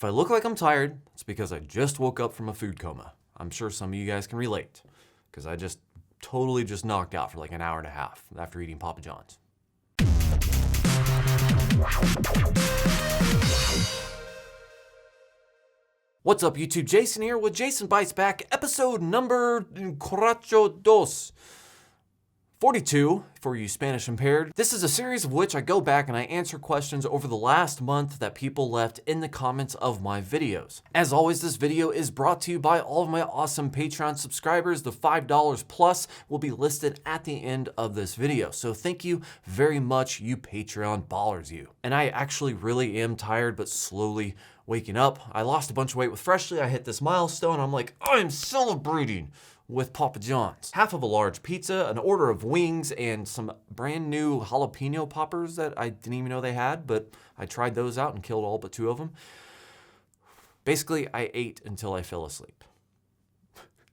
If I look like I'm tired, it's because I just woke up from a food coma. I'm sure some of you guys can relate, because I just totally just knocked out for like an hour and a half after eating Papa John's. What's up, YouTube? Jason here with Jason Bites Back, episode number 42 for you Spanish impaired. This is a series of which I go back and I answer questions over the last month that people left in the comments of my videos. As always, this video is brought to you by all of my awesome Patreon subscribers. The $5 plus will be listed at the end of this video. So thank you very much, you Patreon ballers, you. And I actually really am tired, but slowly waking up. I lost a bunch of weight with Freshly. I hit this milestone. I'm like, I'm celebrating with Papa John's. Half of a large pizza, an order of wings, and some brand new jalapeno poppers that I didn't even know they had, but I tried those out and killed all but 2 of them. Basically, I ate until I fell asleep.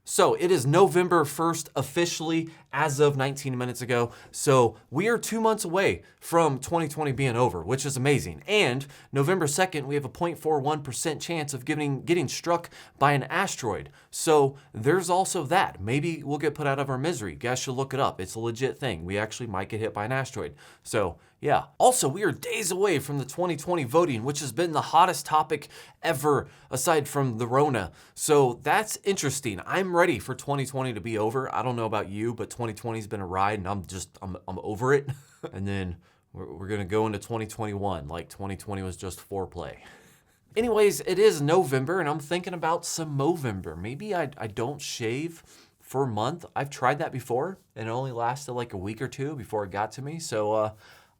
So it is November 1st officially as of 19 minutes ago. So we are 2 months away from 2020 being over, which is amazing. And November 2nd, we have a 0.41% chance of getting struck by an asteroid. So there's also that. Maybe we'll get put out of our misery. You guys should look it up. It's a legit thing. We actually might get hit by an asteroid. So yeah. Also, we are days away from the 2020 voting, which has been the hottest topic ever aside from the Rona. So that's interesting. I'm ready for 2020 to be over. I don't know about you, but 2020's been a ride and I'm over it. And then we're going to go into 2021 like 2020 was just foreplay. Anyways, it is November and I'm thinking about some Movember. Maybe I don't shave for a month. I've tried that before and it only lasted like a week or 2 before it got to me. So,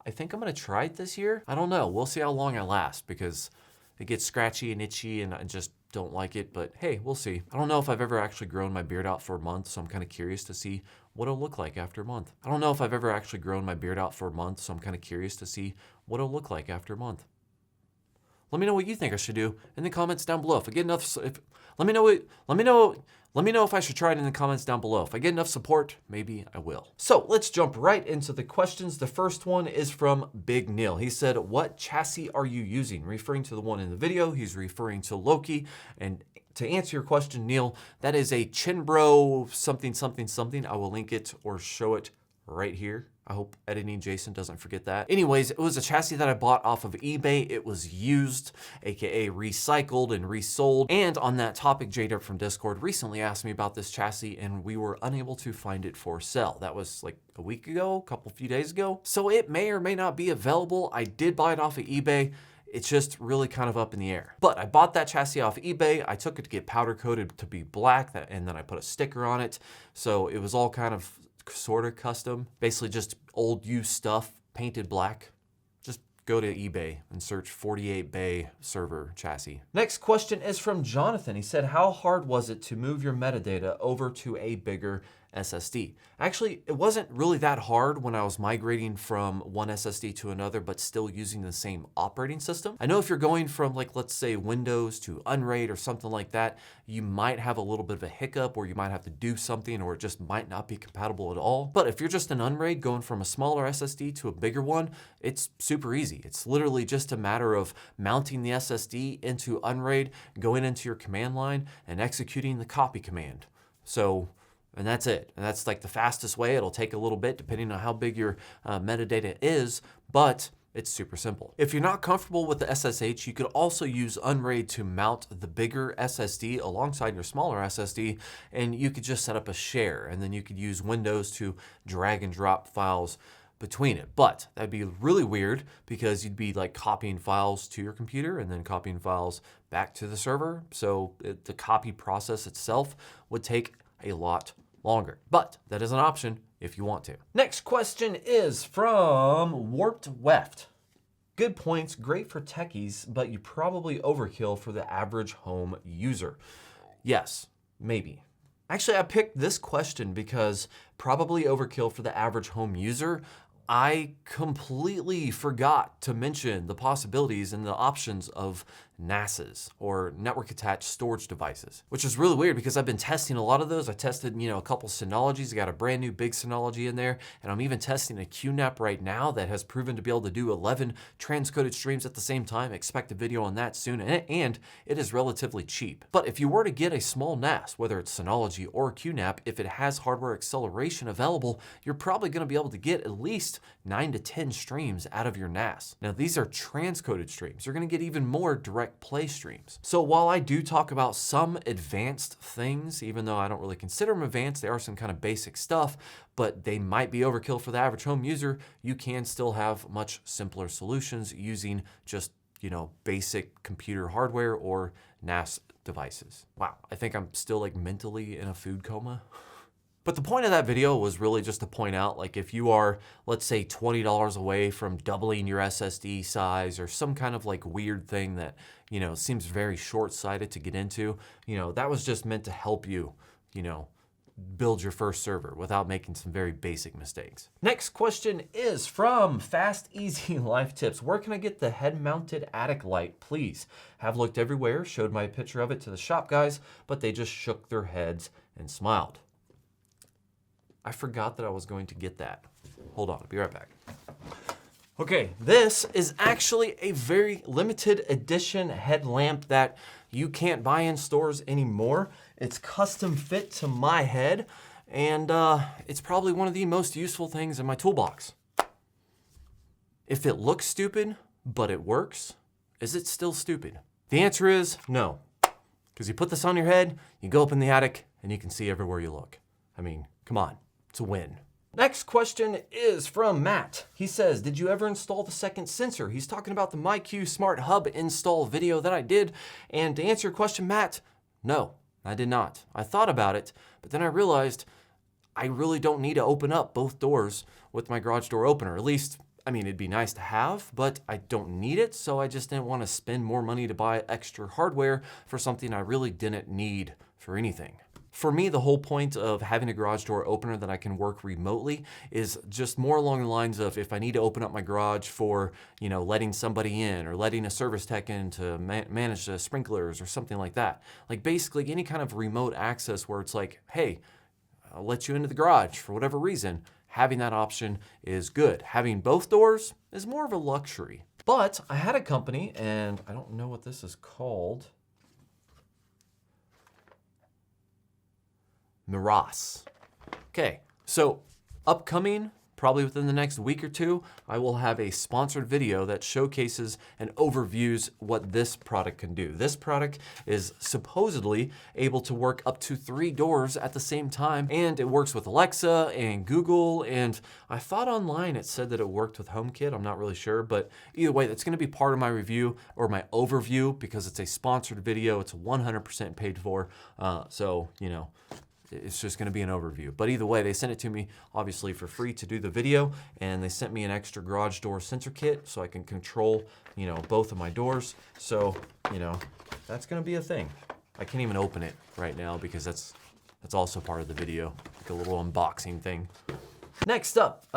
I think I'm gonna try it this year. I don't know, we'll see how long I last because it gets scratchy and itchy and I just don't like it, but hey, we'll see. I don't know if I've ever actually grown my beard out for a month, so I'm kind of curious to see what it'll look like after a month. I don't know if I've ever actually grown my beard out for a month, so I'm kind of curious to see what it'll look like after a month. Let me know what you think I should do in the comments down below. If I get enough, let me know if I should try it in the comments down below. If I get enough support, maybe I will. So let's jump right into the questions. The first one is from Big Neil. He said, what chassis are you using? Referring to the one in the video, he's referring to Loki. And to answer your question, Neil, that is a Chinbro something, something, something. I will link it or show it right here. I hope editing Jason doesn't forget that. Anyways, it was a chassis that I bought off of eBay. It was used, AKA recycled and resold. And on that topic, J-Dub from Discord recently asked me about this chassis and we were unable to find it for sale. That was like a week ago, few days ago. So it may or may not be available. I did buy it off of eBay. It's just really kind of up in the air. But I bought that chassis off eBay. I took it to get powder coated to be black, and then I put a sticker on it. So it was all kind of sort of custom, basically just old used stuff painted black. Just go to eBay and search 48 Bay server chassis. Next question is from Jonathan. He said, how hard was it to move your metadata over to a bigger SSD? Actually, it wasn't really that hard when I was migrating from one SSD to another, but still using the same operating system. I know if you're going from like, let's say Windows to Unraid or something like that, you might have a little bit of a hiccup or you might have to do something or it just might not be compatible at all. But if you're just an Unraid going from a smaller SSD to a bigger one, it's super easy. It's literally just a matter of mounting the SSD into Unraid, going into your command line and executing the copy command. And that's it. And that's like the fastest way. It'll take a little bit depending on how big your metadata is, but it's super simple. If you're not comfortable with the SSH, you could also use Unraid to mount the bigger SSD alongside your smaller SSD, and you could just set up a share, and then you could use Windows to drag and drop files between it. But that'd be really weird because you'd be like copying files to your computer and then copying files back to the server. So the copy process itself would take a lot longer, but that is an option if you want to. Next question is from Warped Weft. Good points, great for techies, but you probably overkill for the average home user. Yes, maybe. Actually, I picked this question because probably overkill for the average home user. I completely forgot to mention the possibilities and the options of NASs, or network attached storage devices, which is really weird because I've been testing a lot of those. I tested, a couple Synologies. I got a brand new big Synology in there, and I'm even testing a QNAP right now that has proven to be able to do 11 transcoded streams at the same time. Expect a video on that soon, and it is relatively cheap. But if you were to get a small NAS, whether it's Synology or QNAP, if it has hardware acceleration available, you're probably going to be able to get at least 9 to 10 streams out of your NAS. Now, these are transcoded streams. You're going to get even more direct play streams. So while I do talk about some advanced things, even though I don't really consider them advanced, they are some kind of basic stuff, but they might be overkill for the average home user, you can still have much simpler solutions using just, basic computer hardware or NAS devices. Wow, I think I'm still like mentally in a food coma. But the point of that video was really just to point out, like, if you are, let's say, $20 away from doubling your SSD size or some kind of like weird thing that, seems very short-sighted to get into, that was just meant to help you, build your first server without making some very basic mistakes. Next question is from Fast Easy Life Tips. Where can I get the head-mounted attic light, please? Have looked everywhere, showed my picture of it to the shop guys, but they just shook their heads and smiled. I forgot that I was going to get that. Hold on, I'll be right back. Okay, this is actually a very limited edition headlamp that you can't buy in stores anymore. It's custom fit to my head, and it's probably one of the most useful things in my toolbox. If it looks stupid, but it works, is it still stupid? The answer is no. Because you put this on your head, you go up in the attic, and you can see everywhere you look. I mean, come on. It's a win. Next question is from Matt. He says, did you ever install the second sensor? He's talking about the MyQ Smart Hub install video that I did. And to answer your question, Matt, no, I did not. I thought about it, but then I realized I really don't need to open up both doors with my garage door opener. At least, it'd be nice to have, but I don't need it. So I just didn't want to spend more money to buy extra hardware for something I really didn't need for anything. For me, the whole point of having a garage door opener that I can work remotely is just more along the lines of if I need to open up my garage for, letting somebody in or letting a service tech in to manage the sprinklers or something like that. Like basically any kind of remote access where it's like, hey, I'll let you into the garage for whatever reason. Having that option is good. Having both doors is more of a luxury. But I had a company, and I don't know what this is called. Miras. Okay, so upcoming, probably within the next week or two, I will have a sponsored video that showcases and overviews what this product can do. This product is supposedly able to work up to 3 doors at the same time, and it works with Alexa and Google, and I thought online it said that it worked with HomeKit. I'm not really sure, but either way, that's gonna be part of my review or my overview because it's a sponsored video. It's 100% paid for, so, it's just gonna be an overview. But either way, they sent it to me, obviously for free to do the video, and they sent me an extra garage door sensor kit so I can control, both of my doors. So, that's gonna be a thing. I can't even open it right now because that's also part of the video, like a little unboxing thing. Next up,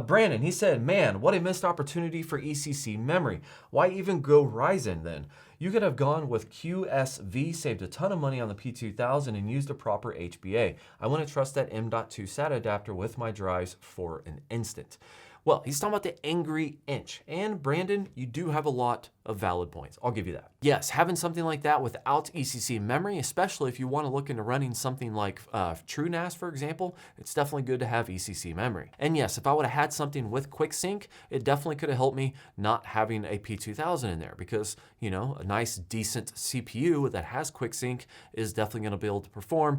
Brandon, he said, man, what a missed opportunity for ECC memory. Why even go Ryzen then? You could have gone with QSV, saved a ton of money on the P2000 and used a proper HBA. I wouldn't trust that M.2 SATA adapter with my drives for an instant. Well, he's talking about the Angry Inch. And Brandon, you do have a lot of valid points. I'll give you that. Yes, having something like that without ECC memory, especially if you want to look into running something like TrueNAS, for example, it's definitely good to have ECC memory. And yes, if I would have had something with QuickSync, it definitely could have helped me not having a P2000 in there because, a nice, decent CPU that has QuickSync is definitely going to be able to perform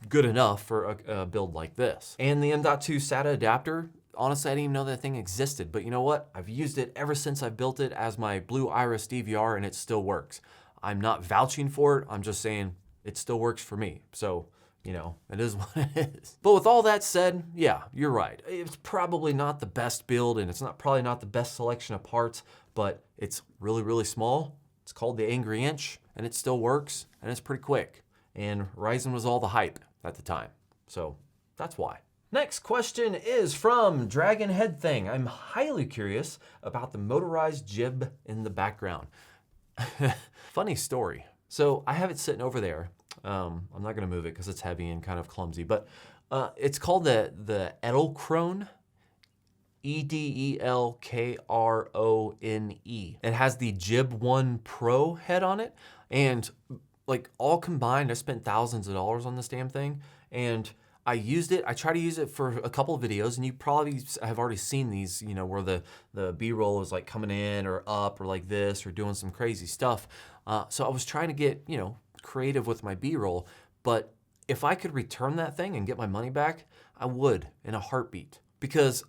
good enough for a build like this. And the M.2 SATA adapter, honestly, I didn't even know that thing existed, but you know what? I've used it ever since I built it as my Blue Iris DVR and it still works. I'm not vouching for it. I'm just saying it still works for me. So, it is what it is. But with all that said, yeah, you're right. It's probably not the best build and it's probably not the best selection of parts, but it's really, really small. It's called the Angry Inch and it still works and it's pretty quick. And Ryzen was all the hype at the time. So that's why. Next question is from Dragon Head Thing. I'm highly curious about the motorized jib in the background. Funny story. So I have it sitting over there. I'm not gonna move it because it's heavy and kind of clumsy, but it's called the Edelkrone, Edelkrone. It has the Jib 1 Pro head on it, and like all combined, I spent thousands of dollars on this damn thing, and I used it. I try to use it for a couple of videos, and you probably have already seen these, you know, where the B-roll is like coming in or up or like this or doing some crazy stuff. So I was trying to get, you know, creative with my B-roll, but if I could return that thing and get my money back, I would in a heartbeat, because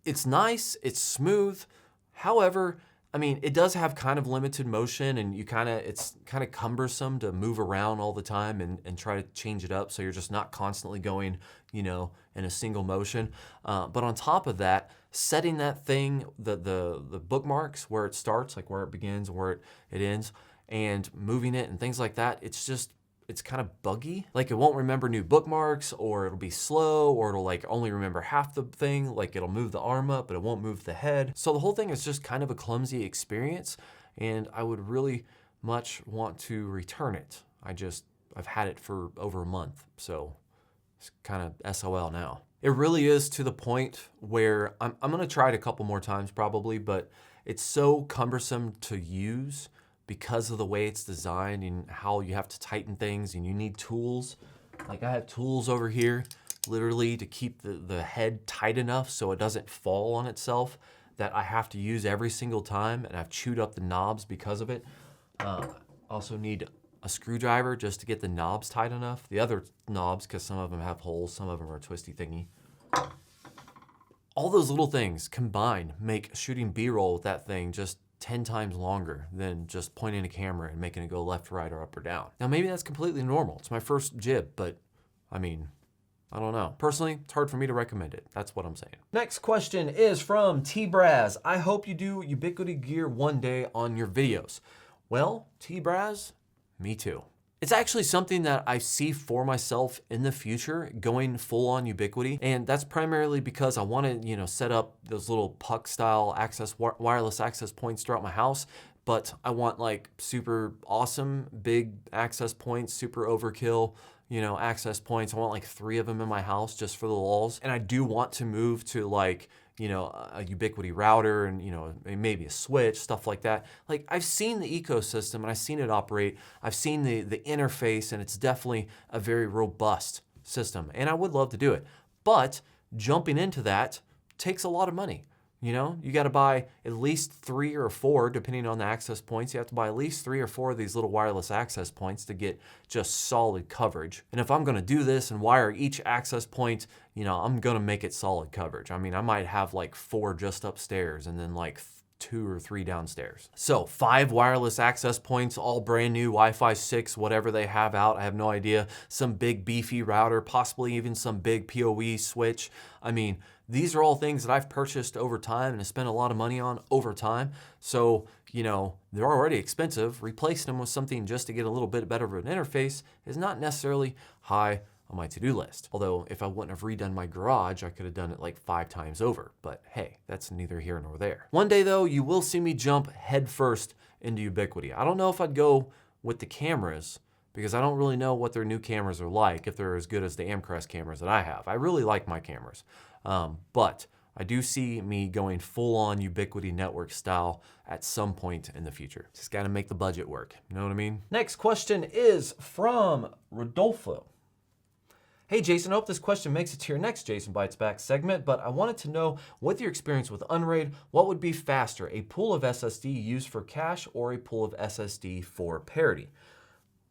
it's nice, it's smooth. However, I mean, it does have kind of limited motion, and it's kind of cumbersome to move around all the time and try to change it up so you're just not constantly going, you know, in a single motion. But on top of that, setting that thing, the bookmarks, where it starts, like where it begins, where it ends, and moving it and things like that, it's kind of buggy. Like it won't remember new bookmarks, or it'll be slow, or it'll like only remember half the thing. Like it'll move the arm up, but it won't move the head. So the whole thing is just kind of a clumsy experience, and I would really much want to return it. I've had it for over a month, so it's kind of SOL now. It really is to the point where I'm gonna try it a couple more times probably, but it's so cumbersome to use because of the way it's designed and how you have to tighten things, and you need tools. Like I have tools over here, literally to keep the head tight enough so it doesn't fall on itself, that I have to use every single time, and I've chewed up the knobs because of it. Also need a screwdriver just to get the knobs tight enough. The other knobs, because some of them have holes, some of them are twisty thingy. All those little things combined make shooting B-roll with that thing just 10 times longer than just pointing a camera and making it go left, right, or up or down. Now, maybe that's completely normal. It's my first jib, but I mean, I don't know. Personally, it's hard for me to recommend it. That's what I'm saying. Next question is from T-Braz. I hope you do Ubiquiti gear one day on your videos. Well, T-Braz, me too. It's actually something that I see for myself in the future, going full on Ubiquiti. And that's primarily because I want to, you know, set up those little puck style wireless access points throughout my house. But I want like super awesome big access points, super overkill, you know, access points. I want like 3 of them in my house just for the lulz. And I do want to move to like, you know, a Ubiquiti router and, you know, maybe a switch, stuff like that. Like I've seen the ecosystem and I've seen it operate. I've seen the interface, and it's definitely a very robust system, and I would love to do it. But jumping into that takes a lot of money. You know, you got to buy at least 3 or 4, depending on the access points. You have to buy at least 3 or 4 of these little wireless access points to get just solid coverage. And if I'm going to do this and wire each access point, you know, I'm going to make it solid coverage. I mean, I might have like 4 just upstairs and then like 2 or 3 downstairs. So 5 wireless access points, all brand new, Wi-Fi 6, whatever they have out, I have no idea. Some big beefy router, possibly even some big PoE switch. I mean, these are all things that I've purchased over time and have spent a lot of money on over time. So, you know, they're already expensive. Replacing them with something just to get a little bit better of an interface is not necessarily high on my to-do list. Although if I wouldn't have redone my garage, I could have done it like 5 times over. But hey, that's neither here nor there. One day though, you will see me jump headfirst into Ubiquiti. I don't know if I'd go with the cameras, because I don't really know what their new cameras are like, if they're as good as the Amcrest cameras that I have. I really like my cameras. But I do see me going full on Ubiquiti network style at some point in the future. Just gotta make the budget work, you know what I mean? Next question is from Rodolfo. Hey Jason, I hope this question makes it to your next Jason Bites Back segment, but I wanted to know, with your experience with Unraid, what would be faster, a pool of SSD used for cache or a pool of SSD for parity?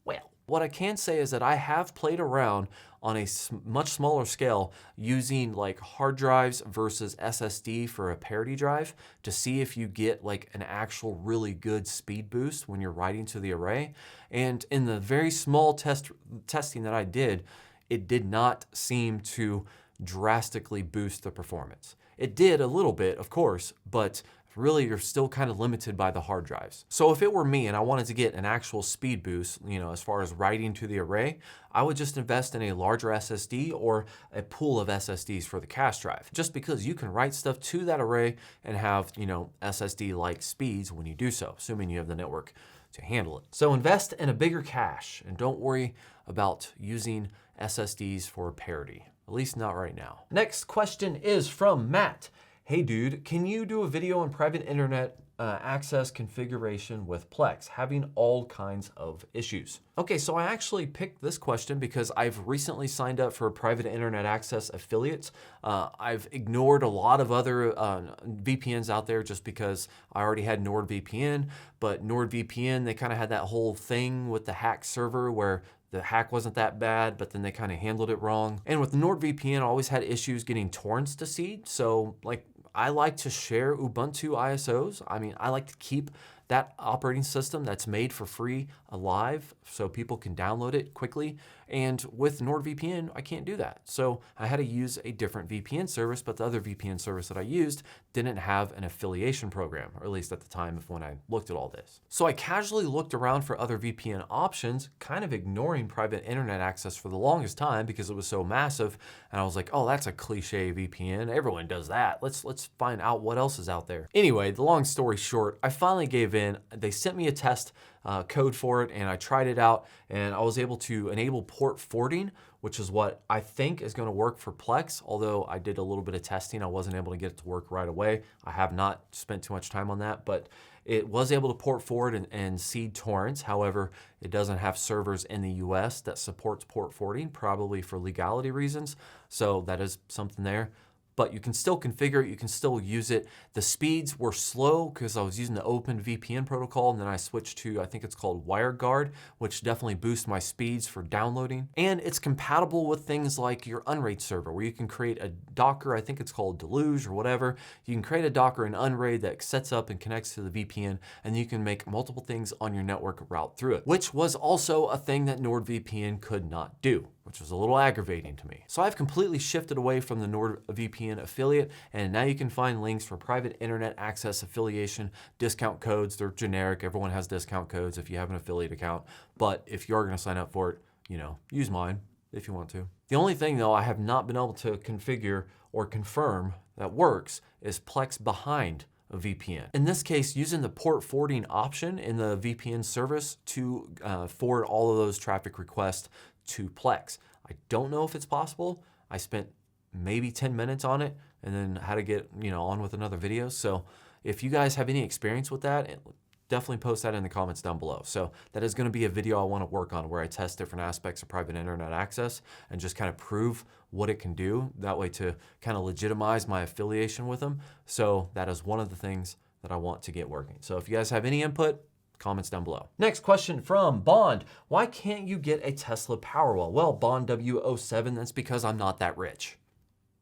Well, what I can say is that I have played around on a much smaller scale using like hard drives versus SSD for a parity drive to see if you get like an actual really good speed boost when you're writing to the array. And in the very small testing that I did, it did not seem to drastically boost the performance. It did a little bit, of course, but really you're still kind of limited by the hard drives. So if it were me and I wanted to get an actual speed boost, you know, as far as writing to the array, I would just invest in a larger SSD or a pool of SSDs for the cache drive, just because you can write stuff to that array and have, you know, SSD-like speeds when you do so, assuming you have the network to handle it. So invest in a bigger cache and don't worry about using SSDs for parity, at least not right now. Next question is from Matt. Hey dude, can you do a video on private internet access configuration with Plex, having all kinds of issues? Okay, so I actually picked this question because I've recently signed up for private internet access affiliates. I've ignored a lot of other VPNs out there just because I already had NordVPN, but NordVPN, they kind of had that whole thing with the hack server where the hack wasn't that bad, but then they kind of handled it wrong. And with NordVPN, I always had issues getting torrents to seed. So like, I like to share Ubuntu ISOs. I mean, I like to keep that operating system that's made for free alive so people can download it quickly. And with NordVPN, I can't do that. So I had to use a different VPN service, but the other VPN service that I used didn't have an affiliation program, or at least at the time of when I looked at all this. So I casually looked around for other VPN options, kind of ignoring private internet access for the longest time because it was so massive. And I was like, oh, that's a cliche VPN. Everyone does that. Let's find out what else is out there. Anyway, the long story short, I finally gave in. They sent me a test code for it and I tried it out and I was able to enable port forwarding, which is what I think is going to work for Plex. Although I did a little bit of testing, I wasn't able to get it to work right away. I have not spent too much time on that, but it was able to port forward and seed torrents. However, it doesn't have servers in the US that supports port forwarding, probably for legality reasons. So that is something there. But you can still configure it, you can still use it. The speeds were slow because I was using the OpenVPN protocol, and then I switched to, I think it's called WireGuard, which definitely boosts my speeds for downloading. And it's compatible with things like your Unraid server, where you can create a Docker, I think it's called Deluge or whatever. You can create a Docker in Unraid that sets up and connects to the VPN, and you can make multiple things on your network route through it, which was also a thing that NordVPN could not do, which was a little aggravating to me. So I've completely shifted away from the NordVPN affiliate, and now you can find links for private internet access affiliation discount codes. They're generic. Everyone has discount codes if you have an affiliate account. But if you're going to sign up for it, you know, use mine if you want to. The only thing though I have not been able to configure or confirm that works is Plex behind a VPN. In this case, using the port forwarding option in the VPN service to forward all of those traffic requests to Plex. I don't know if it's possible. I spent maybe 10 minutes on it and then had to get, on with another video. So if you guys have any experience with that, definitely post that in the comments down below. So that is going to be a video I want to work on where I test different aspects of private internet access and just kind of prove what it can do. That way to kind of legitimize my affiliation with them. So that is one of the things that I want to get working. So if you guys have any input, comments down below. Next question from Bond. Why can't you get a Tesla Powerwall? Well, Bond W07, that's because I'm not that rich.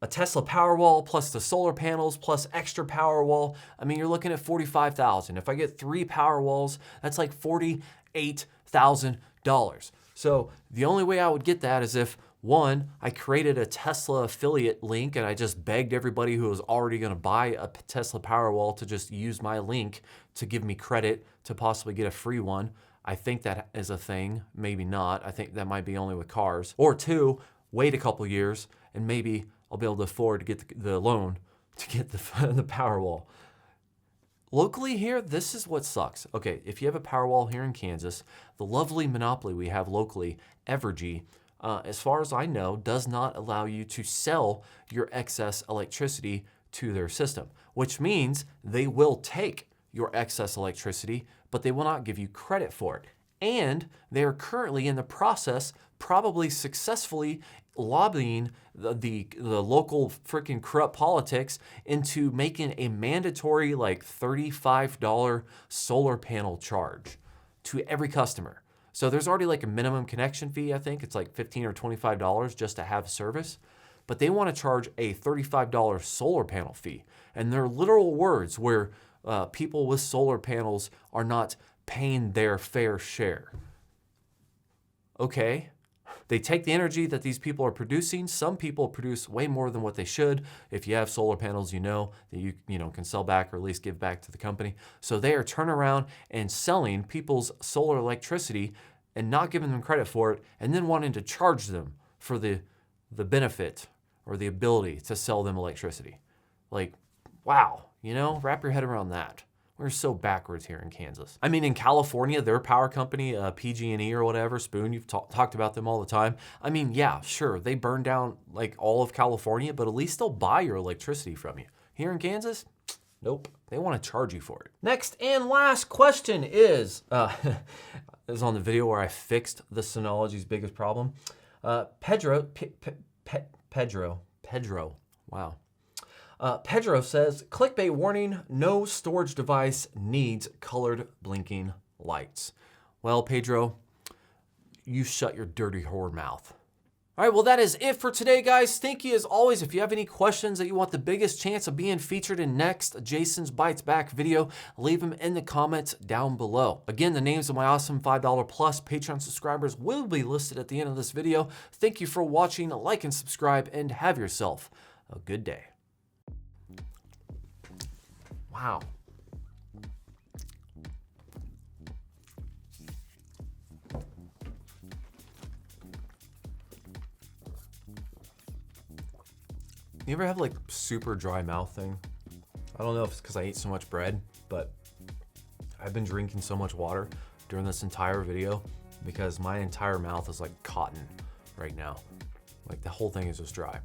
A Tesla Powerwall plus the solar panels plus extra Powerwall, I mean, you're looking at $45,000. If I get 3 Powerwalls, that's like $48,000. So the only way I would get that is if, one, I created a Tesla affiliate link and I just begged everybody who was already going to buy a Tesla Powerwall to just use my link to give me credit to possibly get a free one. I think that is a thing, maybe not. I think that might be only with cars. Or 2, wait a couple years and maybe I'll be able to afford to get the loan to get the Powerwall. Locally here, this is what sucks. Okay, if you have a Powerwall here in Kansas, the lovely monopoly we have locally, Evergy, as far as I know, does not allow you to sell your excess electricity to their system, which means they will take your excess electricity, but they will not give you credit for it. And they are currently in the process, probably successfully lobbying the local freaking corrupt politics into making a mandatory like $35 solar panel charge to every customer. So there's already like a minimum connection fee. I think it's like $15 or $25 just to have service, but they want to charge a $35 solar panel fee. And they're literal words where people with solar panels are not paying their fair share. Okay. They take the energy that these people are producing. Some people produce way more than what they should. If you have solar panels, you know that you can sell back or at least give back to the company. So they are turning around and selling people's solar electricity and not giving them credit for it, and then wanting to charge them for the benefit or the ability to sell them electricity. Like, wow, wrap your head around that. We're so backwards here in Kansas. I mean, in California, their power company, PG&E or whatever, Spoon, you've talked about them all the time. I mean, yeah, sure, they burn down like all of California, but at least they'll buy your electricity from you. Here in Kansas, nope, they want to charge you for it. Next and last question is, this is on the video where I fixed the Synology's biggest problem. Pedro, wow. Pedro says, clickbait warning, no storage device needs colored blinking lights. Well, Pedro, you shut your dirty whore mouth. All right, well, that is it for today, guys. Thank you as always. If you have any questions that you want the biggest chance of being featured in next Jason's Bites Back video, leave them in the comments down below. Again, the names of my awesome $5 plus Patreon subscribers will be listed at the end of this video. Thank you for watching, like and subscribe, and have yourself a good day. Wow. You ever have like super dry mouth thing? I don't know if it's because I ate so much bread, but I've been drinking so much water during this entire video because my entire mouth is like cotton right now. Like the whole thing is just dry.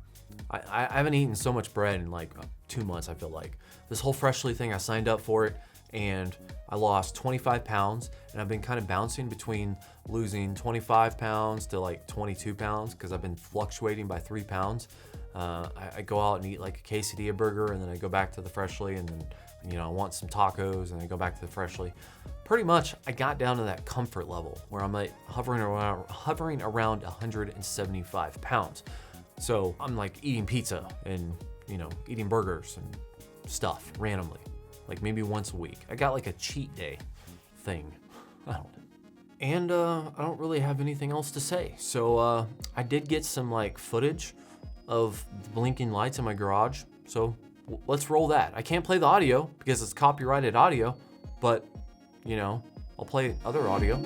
I haven't eaten so much bread in like 2 months, I feel like. This whole Freshly thing, I signed up for it and I lost 25 pounds and I've been kind of bouncing between losing 25 pounds to like 22 pounds because I've been fluctuating by 3 pounds. I go out and eat like a quesadilla burger and then I go back to the Freshly and then, you know, I want some tacos and I go back to the Freshly. Pretty much I got down to that comfort level where I'm like hovering around 175 pounds. So I'm like eating pizza and, you know, eating burgers and stuff randomly, like maybe once a week. I got like a cheat day thing. I don't know. And I don't really have anything else to say. So I did get some like footage of the blinking lights in my garage. So let's roll that. I can't play the audio because it's copyrighted audio, but you know, I'll play other audio.